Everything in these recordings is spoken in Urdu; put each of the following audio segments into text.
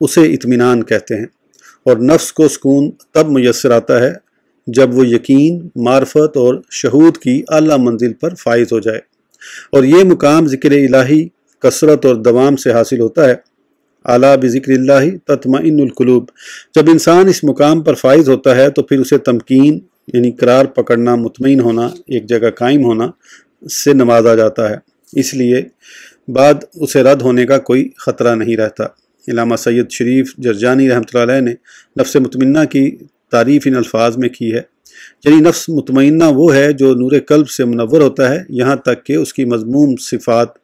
اسے اطمینان کہتے ہیں، اور نفس کو سکون تب میسر آتا ہے جب وہ یقین، معرفت اور شہود کی اعلیٰ منزل پر فائز ہو جائے، اور یہ مقام ذکر الہی کثرت اور دوام سے حاصل ہوتا ہے۔ اعلیٰ بذکر اللہ تطمئن القلوب، جب انسان اس مقام پر فائز ہوتا ہے تو پھر اسے تمکین یعنی قرار پکڑنا، مطمئن ہونا، ایک جگہ قائم ہونا سے نوازا جاتا ہے، اس لیے بعد اسے رد ہونے کا کوئی خطرہ نہیں رہتا۔ علامہ سید شریف جرجانی رحمۃ اللہ علیہ نے نفس مطمئنہ کی تعریف ان الفاظ میں کی ہے، یعنی نفس مطمئنہ وہ ہے جو نور قلب سے منور ہوتا ہے یہاں تک کہ اس کی مذموم صفات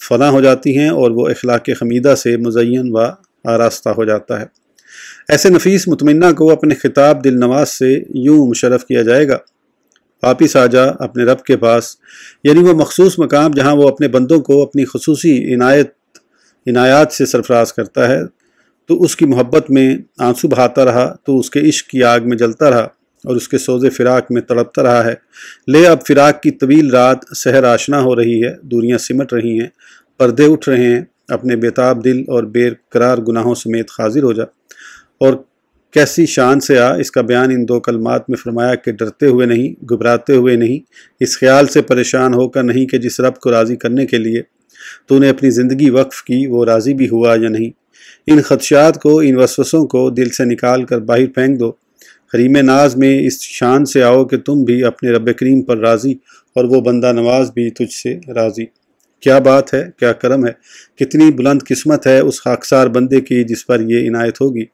فنا ہو جاتی ہیں اور وہ اخلاق حمیدہ سے مزین و آراستہ ہو جاتا ہے۔ ایسے نفیس مطمئنہ کو اپنے خطاب دل نواز سے یوں مشرف کیا جائے گا: واپس آ جا اپنے رب کے پاس، یعنی وہ مخصوص مقام جہاں وہ اپنے بندوں کو اپنی خصوصی عنایات سے سرفراز کرتا ہے۔ تو اس کی محبت میں آنسو بہاتا رہا، تو اس کے عشق کی آگ میں جلتا رہا اور اس کے سوز فراق میں تڑپتا رہا ہے۔ لے اب فراق کی طویل رات سحر آشنا ہو رہی ہے، دوریاں سمٹ رہی ہیں، پردے اٹھ رہے ہیں، اپنے بےتاب دل اور بے قرار گناہوں سمیت حاضر ہو جا، اور کیسی شان سے آ۔ اس کا بیان ان دو کلمات میں فرمایا کہ ڈرتے ہوئے نہیں، گھبراتے ہوئے نہیں، اس خیال سے پریشان ہو کر نہیں کہ جس رب کو راضی کرنے کے لیے تو نے اپنی زندگی وقف کی وہ راضی بھی ہوا یا نہیں۔ ان خدشات کو، ان وسوسوں کو دل سے نکال کر باہر پھینک دو۔ حریم ناز میں اس شان سے آؤ کہ تم بھی اپنے رب کریم پر راضی اور وہ بندہ نواز بھی تجھ سے راضی۔ کیا بات ہے، کیا کرم ہے، کتنی بلند قسمت ہے اس خاکسار بندے کی جس پر یہ عنایت ہوگی۔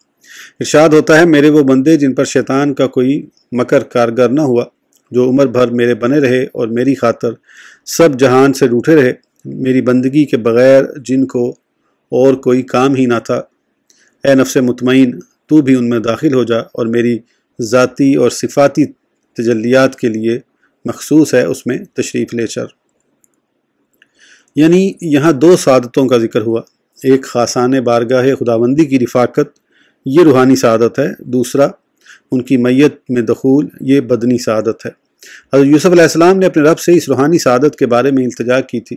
ارشاد ہوتا ہے: میرے وہ بندے جن پر شیطان کا کوئی مکر کارگر نہ ہوا، جو عمر بھر میرے بنے رہے اور میری خاطر سب جہان سے روٹھے رہے، میری بندگی کے بغیر جن کو اور کوئی کام ہی نہ تھا۔ اے نفس مطمئن، تو بھی ان میں داخل ہو جا اور میری ذاتی اور صفاتی تجلیات کے لیے مخصوص ہے اس میں تشریف لے چل۔ یعنی یہاں دو سعادتوں کا ذکر ہوا، ایک خاصان بارگاہ خداوندی کی رفاقت، یہ روحانی سعادت ہے، دوسرا ان کی میت میں دخول، یہ بدنی سعادت ہے۔ حضرت یوسف علیہ السلام نے اپنے رب سے اس روحانی سعادت کے بارے میں التجا کی تھی: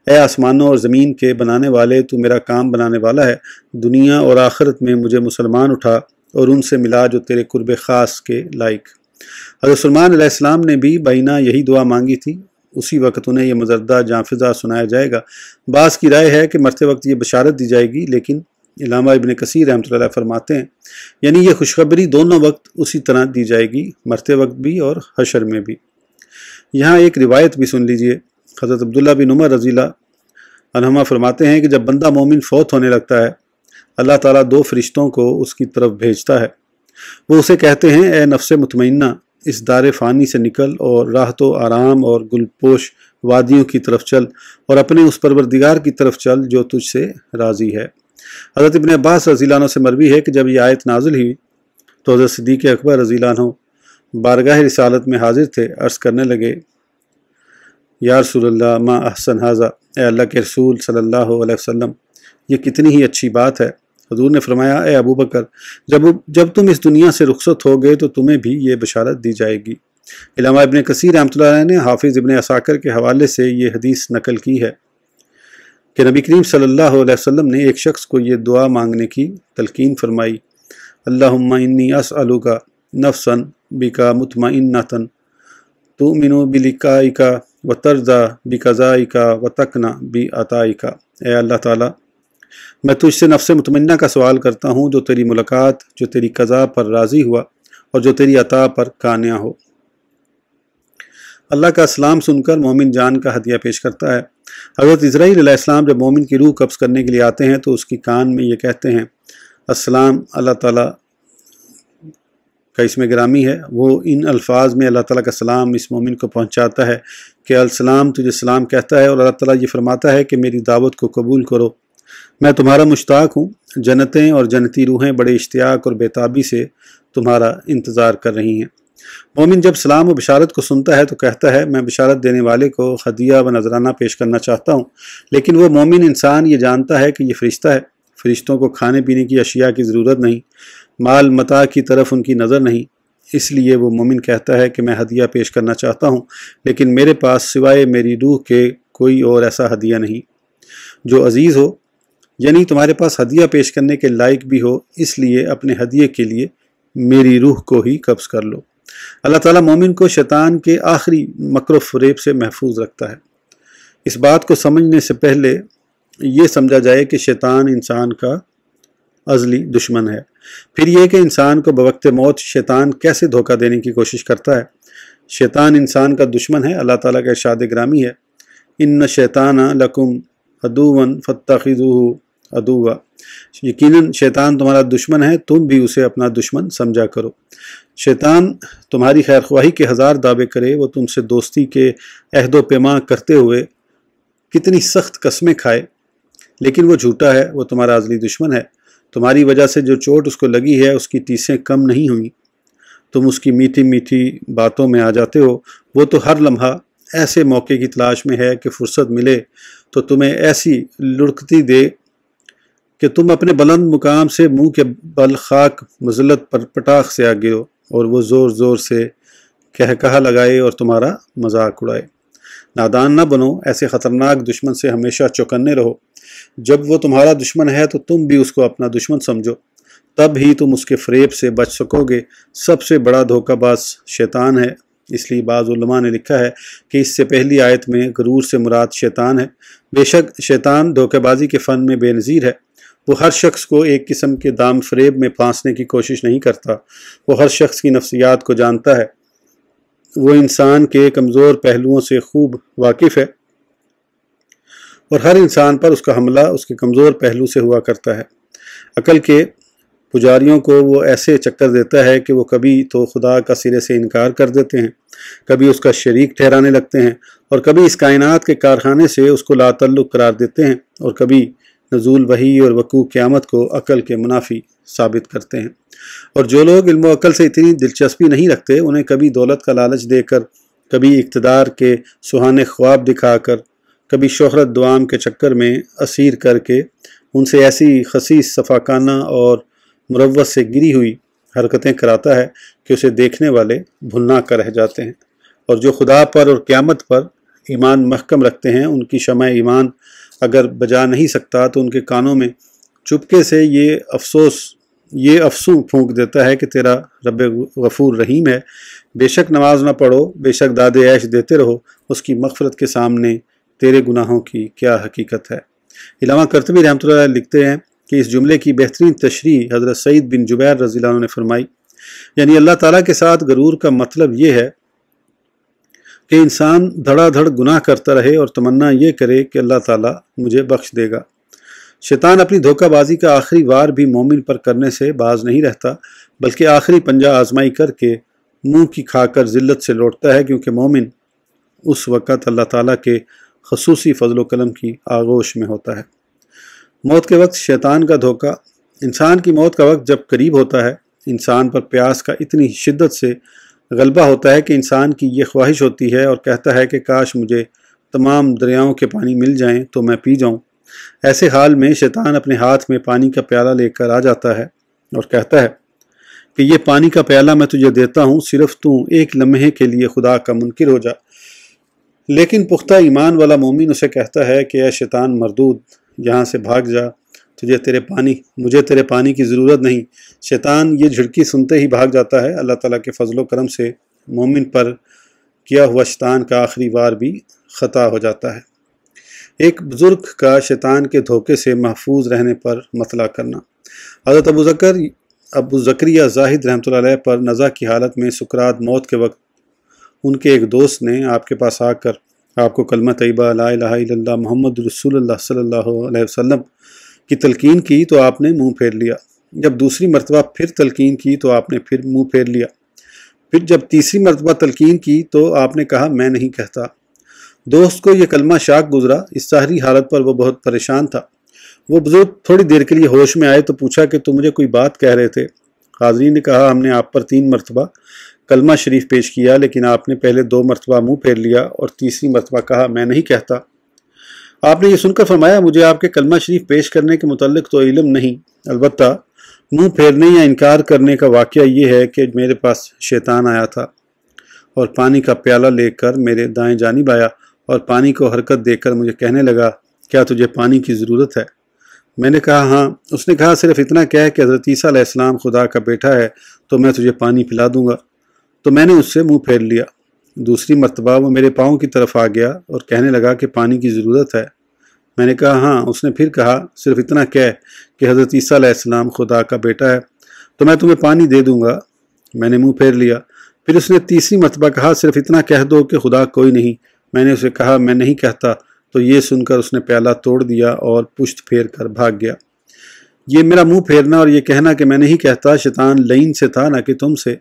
اے آسمانوں اور زمین کے بنانے والے، تو میرا کام بنانے والا ہے، دنیا اور آخرت میں مجھے مسلمان اٹھا اور ان سے ملا جو تیرے قرب خاص کے لائق۔ حضرت سلیمان علیہ السلام نے بھی بائنا یہی دعا مانگی تھی، اسی وقت انہیں یہ مزردہ جانفزہ سنایا جائے گا۔ بعض کی رائے ہے کہ مرتے وقت یہ بشارت دی جائے گی، لیکن علامہ ابن کثیر رحمۃ اللہ علیہ فرماتے ہیں یعنی یہ خوشخبری دونوں وقت اسی طرح دی جائے گی، مرتے وقت بھی اور حشر میں بھی۔ یہاں ایک روایت بھی سن لیجئے۔ حضرت عبداللہ بن عمر رضی اللہ عنہما فرماتے ہیں کہ جب بندہ مومن فوت ہونے لگتا ہے، اللہ تعالیٰ دو فرشتوں کو اس کی طرف بھیجتا ہے۔ وہ اسے کہتے ہیں: اے نفس مطمئنہ، اس دار فانی سے نکل اور راحت و آرام اور گل پوش وادیوں کی طرف چل اور اپنے اس پروردگار کی طرف چل جو تجھ سے راضی ہے۔ حضرت ابن عباس رضی اللہ عنہ سے مروی ہے کہ جب یہ آیت نازل ہوئی تو حضرت صدیق اکبر رضی اللہ عنہ بارگاہ رسالت میں حاضر تھے، عرض کرنے لگے: یا رسول اللہ، ما احسن ھذا، اے اللہ کے رسول صلی اللہ علیہ وسلم، یہ کتنی ہی اچھی بات ہے۔ حضور نے فرمایا: اے ابو بکر، جب تم اس دنیا سے رخصت ہوگے تو تمہیں بھی یہ بشارت دی جائے گی۔ علامہ ابن کثیر رحمۃ اللہ علیہ نے حافظ ابن عساکر کے حوالے سے یہ حدیث نقل کی ہے کہ نبی کریم صلی اللہ علیہ وسلم نے ایک شخص کو یہ دعا مانگنے کی تلقین فرمائی: اللہم انی اسألک نفسا بکا مطمئنۃ تؤمن بلقائک وترضی بقضائک وتقنع بعطائک۔ اے اللہ تعالیٰ، میں تجھ سے نفس مطمئنہ کا سوال کرتا ہوں جو تیری ملاقات، جو تیری قضا پر راضی ہوا اور جو تیری عطا پر قانع ہو۔ اللہ کا سلام سن کر مومن جان کا ہدیہ پیش کرتا ہے۔ حضرت اسرائیل علیہ السلام جب مومن کی روح قبض کرنے کے لیے آتے ہیں تو اس کی کان میں یہ کہتے ہیں: السلام۔ اللہ تعالیٰ کا اسم گرامی ہے، وہ ان الفاظ میں اللہ تعالیٰ کا سلام اس مومن کو پہنچاتا ہے کہ السلام تجھے سلام کہتا ہے، اور اللہ تعالیٰ یہ فرماتا ہے کہ میری دعوت کو قبول کرو، میں تمہارا مشتاق ہوں۔ جنتیں اور جنتی روحیں بڑے اشتیاق اور بیتابی سے تمہارا انتظار کر رہی ہیں۔ مومن جب سلام و بشارت کو سنتا ہے تو کہتا ہے: میں بشارت دینے والے کو ہدیہ و نذرانہ پیش کرنا چاہتا ہوں، لیکن وہ مومن انسان یہ جانتا ہے کہ یہ فرشتہ ہے، فرشتوں کو کھانے پینے کی اشیاء کی ضرورت نہیں، مال متاع کی طرف ان کی نظر نہیں، اس لیے وہ مومن کہتا ہے کہ میں ہدیہ پیش کرنا چاہتا ہوں، لیکن میرے پاس سوائے میری روح کے کوئی اور ایسا ہدیہ نہیں۔ جو عزیز ہو یعنی تمہارے پاس ہدیہ پیش کرنے کے لائق بھی ہو، اس لیے اپنے ہدیے کے لیے میری روح کو ہی قبض کر لو۔ اللہ تعالیٰ مومن کو شیطان کے آخری مکر و فریب سے محفوظ رکھتا ہے۔ اس بات کو سمجھنے سے پہلے یہ سمجھا جائے کہ شیطان انسان کا ازلی دشمن ہے، پھر یہ کہ انسان کو بوقت موت شیطان کیسے دھوکہ دینے کی کوشش کرتا ہے۔ شیطان انسان کا دشمن ہے۔ اللہ تعالیٰ کا ارشاد گرامی ہے، ان شیطان لکم عدوا فاتخذوہ عدوا، یقیناً شیطان تمہارا دشمن ہے، تم بھی اسے اپنا دشمن سمجھا کرو۔ شیطان تمہاری خیر خواہی کے ہزار دعوے کرے، وہ تم سے دوستی کے عہد و پیمان کرتے ہوئے کتنی سخت قسمیں کھائے، لیکن وہ جھوٹا ہے، وہ تمہارا ازلی دشمن ہے۔ تمہاری وجہ سے جو چوٹ اس کو لگی ہے اس کی ٹیسیں کم نہیں ہوئیں، تم اس کی میٹھی میٹھی باتوں میں آ جاتے ہو۔ وہ تو ہر لمحہ ایسے موقع کی تلاش میں ہے کہ فرصت ملے تو تمہیں ایسی لڑکتی دے کہ تم اپنے بلند مقام سے منہ کے بل خاک مذلت پر پٹاخ سے آ گرو، اور وہ زور زور سے کہا لگائے اور تمہارا مذاق اڑائے۔ نادان نہ بنو، ایسے خطرناک دشمن سے ہمیشہ چوکنے رہو۔ جب وہ تمہارا دشمن ہے تو تم بھی اس کو اپنا دشمن سمجھو، تب ہی تم اس کے فریب سے بچ سکو گے۔ سب سے بڑا دھوکہ باز شیطان ہے، اس لیے بعض علماء نے لکھا ہے کہ اس سے پہلی آیت میں غرور سے مراد شیطان ہے۔ بے شک شیطان دھوکہ بازی کے فن میں بے نظیر ہے۔ وہ ہر شخص کو ایک قسم کے دام فریب میں پھانسنے کی کوشش نہیں کرتا، وہ ہر شخص کی نفسیات کو جانتا ہے، وہ انسان کے کمزور پہلوؤں سے خوب واقف ہے، اور ہر انسان پر اس کا حملہ اس کے کمزور پہلو سے ہوا کرتا ہے۔ عقل کے پجاریوں کو وہ ایسے چکر دیتا ہے کہ وہ کبھی تو خدا کا سرے سے انکار کر دیتے ہیں، کبھی اس کا شریک ٹھہرانے لگتے ہیں، اور کبھی اس کائنات کے کارخانے سے اس کو لا تعلق قرار دیتے ہیں، اور کبھی نزول وحی اور وقوع قیامت کو عقل کے منافی ثابت کرتے ہیں۔ اور جو لوگ علم و عقل سے اتنی دلچسپی نہیں رکھتے، انہیں کبھی دولت کا لالچ دے کر، کبھی اقتدار کے سہانے خواب دکھا کر، کبھی شہرت دوام کے چکر میں اسیر کر کے ان سے ایسی خسیس صفاکانہ اور مروت سے گری ہوئی حرکتیں کراتا ہے کہ اسے دیکھنے والے بھلنا کر رہ جاتے ہیں۔ اور جو خدا پر اور قیامت پر ایمان محکم رکھتے ہیں، ان کی شمع ایمان اگر بجا نہیں سکتا تو ان کے کانوں میں چپکے سے یہ افسوں پھونک دیتا ہے کہ تیرا رب غفور رحیم ہے، بے شک نماز نہ پڑھو، بے شک داد عیش دیتے رہو، اس کی مغفرت کے سامنے تیرے گناہوں کی کیا حقیقت ہے۔ علامہ قرطبی رحمۃ اللہ علیہ لکھتے ہیں کہ اس جملے کی بہترین تشریح حضرت سعید بن جبیر رضی اللہ عنہ نے فرمائی، یعنی اللہ تعالیٰ کے ساتھ غرور کا مطلب یہ ہے کہ انسان دھڑا دھڑ گناہ کرتا رہے اور تمنا یہ کرے کہ اللہ تعالیٰ مجھے بخش دے گا۔ شیطان اپنی دھوکہ بازی کا آخری وار بھی مومن پر کرنے سے باز نہیں رہتا، بلکہ آخری پنجہ آزمائی کر کے منہ کی کھا کر ذلت سے لوٹتا ہے، کیونکہ مومن اس وقت اللہ تعالیٰ کے خصوصی فضل و کرم کی آغوش میں ہوتا ہے۔ موت کے وقت شیطان کا دھوکہ۔ انسان کی موت کا وقت جب قریب ہوتا ہے، انسان پر پیاس کا اتنی شدت سے غلبہ ہوتا ہے کہ انسان کی یہ خواہش ہوتی ہے اور کہتا ہے کہ کاش مجھے تمام دریاؤں کے پانی مل جائیں تو میں پی جاؤں۔ ایسے حال میں شیطان اپنے ہاتھ میں پانی کا پیالہ لے کر آ جاتا ہے اور کہتا ہے کہ یہ پانی کا پیالہ میں تجھے دیتا ہوں، صرف تو ایک لمحے کے لیے خدا کا منکر ہو جا۔ لیکن پختہ ایمان والا مومن اسے کہتا ہے کہ اے شیطان مردود، یہاں سے بھاگ جا، مجھے تیرے پانی کی ضرورت نہیں۔ شیطان یہ جھڑکی سنتے ہی بھاگ جاتا ہے۔ اللہ تعالیٰ کے فضل و کرم سے مومن پر کیا ہوا شیطان کا آخری وار بھی خطا ہو جاتا ہے۔ ایک بزرگ کا شیطان کے دھوکے سے محفوظ رہنے پر مطلع کرنا۔ حضرت ابو زکریا زاہد رحمۃ اللہ علیہ پر نزع کی حالت میں سکرات موت کے وقت ان کے ایک دوست نے آپ کے پاس آ کر آپ کو کلمہ طیبہ لا الہ الا اللہ محمد رسول اللہ صلی اللہ علیہ وسلم کی تلقین کی تو آپ نے منہ پھیر لیا۔ جب دوسری مرتبہ پھر تلقین کی تو آپ نے پھر منہ پھیر لیا۔ پھر جب تیسری مرتبہ تلقین کی تو آپ نے کہا میں نہیں کہتا۔ دوست کو یہ کلمہ شاک گزرا، اس ساری حالت پر وہ بہت پریشان تھا۔ وہ بزرگ تھوڑی دیر کے لیے ہوش میں آئے تو پوچھا کہ تم مجھے کوئی بات کہہ رہے تھے؟ حاضرین نے کہا ہم نے آپ پر 3 مرتبہ کلمہ شریف پیش کیا، لیکن آپ نے پہلے 2 مرتبہ منہ پھیر لیا اور تیسری مرتبہ کہا میں نہیں کہتا۔ آپ نے یہ سن کر فرمایا مجھے آپ کے کلمہ شریف پیش کرنے کے متعلق تو علم نہیں، البتہ منہ پھیرنے یا انکار کرنے کا واقعہ یہ ہے کہ میرے پاس شیطان آیا تھا اور پانی کا پیالہ لے کر میرے دائیں جانب آیا اور پانی کو حرکت دے کر مجھے کہنے لگا کیا تجھے پانی کی ضرورت ہے؟ میں نے کہا ہاں۔ اس نے کہا صرف اتنا کہہ کہ حضرت عیسیٰ علیہ السلام خدا کا بیٹا ہے تو میں تجھے پانی پلا دوں گا۔ تو میں نے اس سے منہ پھیر لیا۔ دوسری مرتبہ وہ میرے پاؤں کی طرف آ گیا اور کہنے لگا کہ پانی کی ضرورت ہے۔ میں نے کہا ہاں۔ اس نے پھر کہا صرف اتنا کہہ کہ حضرت عیسیٰ علیہ السلام خدا کا بیٹا ہے تو میں تمہیں پانی دے دوں گا۔ میں نے منہ پھیر لیا۔ پھر اس نے تیسری مرتبہ کہا صرف اتنا کہہ دو کہ خدا کوئی نہیں۔ میں نے اسے کہا میں نہیں کہتا۔ تو یہ سن کر اس نے پیالہ توڑ دیا اور پشت پھیر کر بھاگ گیا۔ یہ میرا منہ پھیرنا اور یہ کہنا کہ میں نہیں کہتا شیطان لعین سے تھا نہ کہ تم سے۔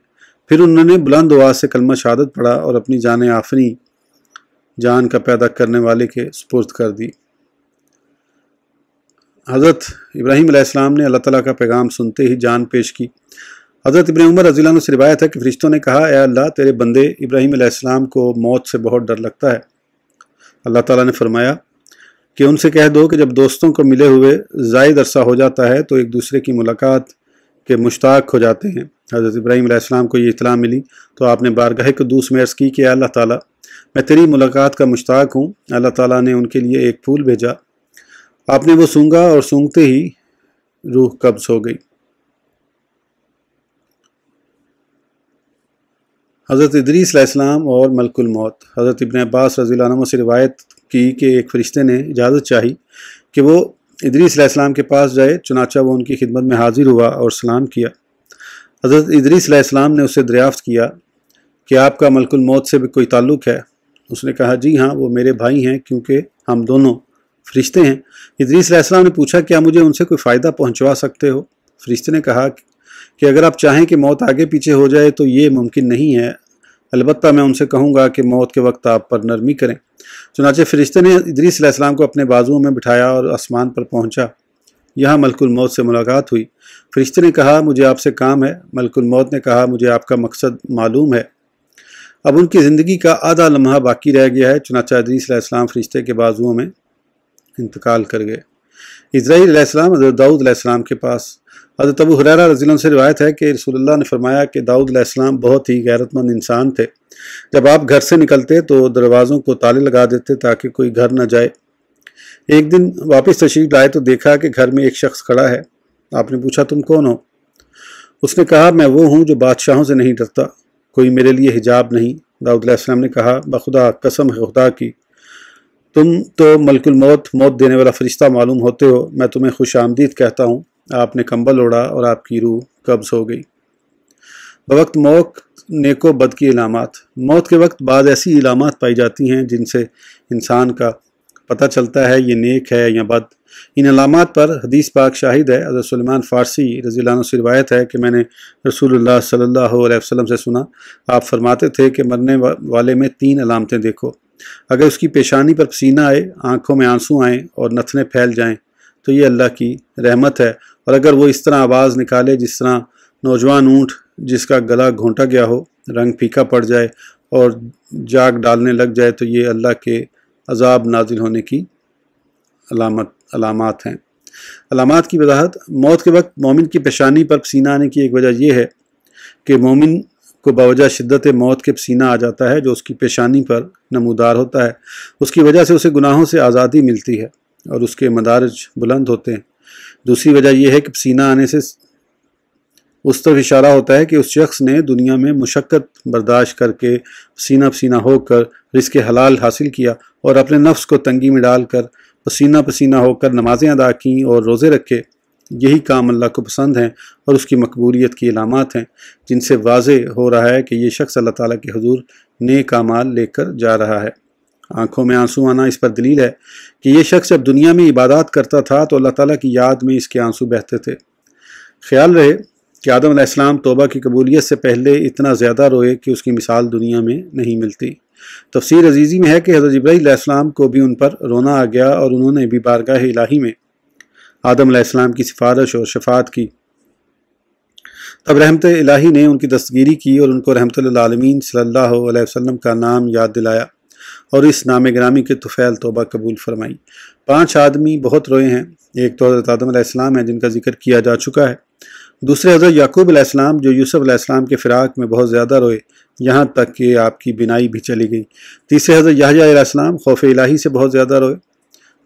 پھر انہوں نے بلند آواز سے کلمہ شہادت پڑھا اور اپنی جان آفریں جان کا پیدا کرنے والے کے سپرد کر دی۔ حضرت ابراہیم علیہ السلام نے اللہ تعالیٰ کا پیغام سنتے ہی جان پیش کی۔ حضرت ابن عمر رضی اللہ عنہ سے روایت ہے کہ فرشتوں نے کہا اے اللہ تیرے بندے ابراہیم علیہ السلام کو موت سے بہت ڈر لگتا ہے۔ اللہ تعالیٰ نے فرمایا کہ ان سے کہہ دو کہ جب دوستوں کو ملے ہوئے زائد عرصہ ہو جاتا ہے تو ایک دوسرے کی ملاقات کے مشتاق ہو جاتے ہیں۔ حضرت ابراہیم علیہ السلام کو یہ اطلاع ملی تو آپ نے بارگاہ قدوس میں عرض کی کہ اللہ تعالیٰ میں تیری ملاقات کا مشتاق ہوں۔ اللہ تعالیٰ نے ان کے لیے ایک پھول بھیجا۔ آپ نے وہ سونگا اور سونگتے ہی روح قبض ہو گئی۔ حضرت ادریس علیہ السلام اور ملک الموت۔ حضرت ابن عباس رضی اللہ عنہ سے روایت کی کہ ایک فرشتے نے اجازت چاہی کہ وہ ادریس علیہ السلام کے پاس جائے، چنانچہ وہ ان کی خدمت میں حاضر ہوا اور سلام کیا۔ حضرت ادریس علیہ السلام نے اسے دریافت کیا کہ آپ کا ملک الموت سے بھی کوئی تعلق ہے؟ اس نے کہا جی ہاں، وہ میرے بھائی ہیں کیونکہ ہم دونوں فرشتے ہیں۔ ادریس علیہ السلام نے پوچھا کیا مجھے ان سے کوئی فائدہ پہنچوا سکتے ہو؟ فرشتے نے کہا کہ اگر آپ چاہیں کہ موت آگے پیچھے ہو جائے تو یہ ممکن نہیں ہے، البتہ میں ان سے کہوں گا کہ موت کے وقت آپ پر نرمی کریں۔ چنانچہ فرشتے نے ادریس علیہ السلام کو اپنے بازوؤں میں بٹھایا اور آسمان پر پہنچا۔ یہاں ملک الموت سے ملاقات ہوئی۔ فرشتے نے کہا مجھے آپ سے کام ہے۔ ملک الموت نے کہا مجھے آپ کا مقصد معلوم ہے۔ اب ان کی زندگی کا آدھا لمحہ باقی رہ گیا ہے، چنانچہ ادریس علیہ السلام فرشتے کے بازوؤں میں انتقال کر گئے۔ اسرائیل علیہ السلام حضرت داؤد علیہ السلام کے پاس۔ حضرت ابو ہریرہ رضی اللہ عنہ سے روایت ہے کہ رسول اللہ نے فرمایا کہ داؤد علیہ السلام بہت ہی غیرت مند انسان تھے۔ جب آپ گھر سے نکلتے تو دروازوں کو تالے لگا دیتے تاکہ کوئی گھر نہ جائے۔ ایک دن واپس تشریف لائے تو دیکھا کہ گھر میں ایک شخص کھڑا ہے۔ آپ نے پوچھا تم کون ہو؟ اس نے کہا میں وہ ہوں جو بادشاہوں سے نہیں ڈرتا، کوئی میرے لیے حجاب نہیں۔ داؤد علیہ السلام نے کہا بخدا قسم ہے خدا کی، تم تو ملک الموت موت دینے والا فرشتہ معلوم ہوتے ہو، میں تمہیں خوش آمدید کہتا ہوں۔ آپ نے کمبل اوڑھا اور آپ کی روح قبض ہو گئی۔ بوقت موت نیک و بد کی علامات۔ موت کے وقت بعض ایسی علامات پائی جاتی ہیں جن سے انسان کا پتہ چلتا ہے یہ نیک ہے یا بد۔ ان علامات پر حدیث پاک شاہد ہے۔ حضرت سلمان فارسی رضی اللہ عنہ سے روایت ہے کہ میں نے رسول اللہ صلی اللہ علیہ وسلم سے سنا، آپ فرماتے تھے کہ مرنے والے میں 3 علامتیں دیکھو۔ اگر اس کی پیشانی پر پسینہ آئے، آنکھوں میں آنسو آئیں اور نتنے پھیل جائیں تو یہ اللہ کی رحمت ہے، اور اگر وہ اس طرح آواز نکالے جس طرح نوجوان اونٹ جس کا گلا گھونٹا گیا ہو، رنگ پھیکا پڑ جائے اور جاگ ڈالنے لگ جائے تو یہ اللہ کے عذاب نازل ہونے کی علامات ہیں۔ علامات کی وضاحت۔ موت کے وقت مومن کی پیشانی پر پسینہ آنے کی ایک وجہ یہ ہے کہ مومن کو باوجہ شدت موت کے پسینہ آ جاتا ہے جو اس کی پیشانی پر نمودار ہوتا ہے۔ اس کی وجہ سے اسے گناہوں سے آزادی ملتی ہے اور اس کے مدارج بلند ہوتے ہیں۔ دوسری وجہ یہ ہے کہ پسینہ آنے سے اس طرف اشارہ ہوتا ہے کہ اس شخص نے دنیا میں مشقت برداشت کر کے پسینہ پسینہ ہو کر رزق حلال حاصل کیا اور اپنے نفس کو تنگی میں ڈال کر پسینہ پسینہ ہو کر نمازیں ادا کیں اور روزے رکھے۔ یہی کام اللہ کو پسند ہیں اور اس کی مقبولیت کی علامات ہیں جن سے واضح ہو رہا ہے کہ یہ شخص اللہ تعالیٰ کے حضور نیک اعمال لے کر جا رہا ہے۔ آنکھوں میں آنسو آنا اس پر دلیل ہے کہ یہ شخص جب دنیا میں عبادات کرتا تھا تو اللہ تعالیٰ کی یاد میں اس کے آنسو بہتے تھے۔ خیال رہے کہ آدم علیہ السلام توبہ کی قبولیت سے پہلے اتنا زیادہ روئے کہ اس کی مثال دنیا میں نہیں ملتی۔ تفسیر عزیزی میں ہے کہ حضرت جبرائیل علیہ السلام کو بھی ان پر رونا آ گیا اور انہوں نے بھی بارگاہ الہی میں آدم علیہ السلام کی سفارش اور شفاعت کی۔ تب رحمت الہی نے ان کی دستگیری کی اور ان کو رحمت للعالمین صلی اللہ علیہ وسلم کا نام یاد دلایا اور اس نام گرامی کے طفیل توبہ قبول فرمائی۔ 5 آدمی بہت روئے ہیں۔ ایک تو حضرت آدم علیہ السلام ہے جن کا ذکر کیا جا چکا ہے۔ دوسرے حضرت یعقوب علیہ السلام جو یوسف علیہ السلام کے فراق میں بہت زیادہ روئے یہاں تک کہ آپ کی بینائی بھی چلی گئی۔ تیسرے حضرت یحییٰ علیہ السلام خوف الہی سے بہت زیادہ روئے۔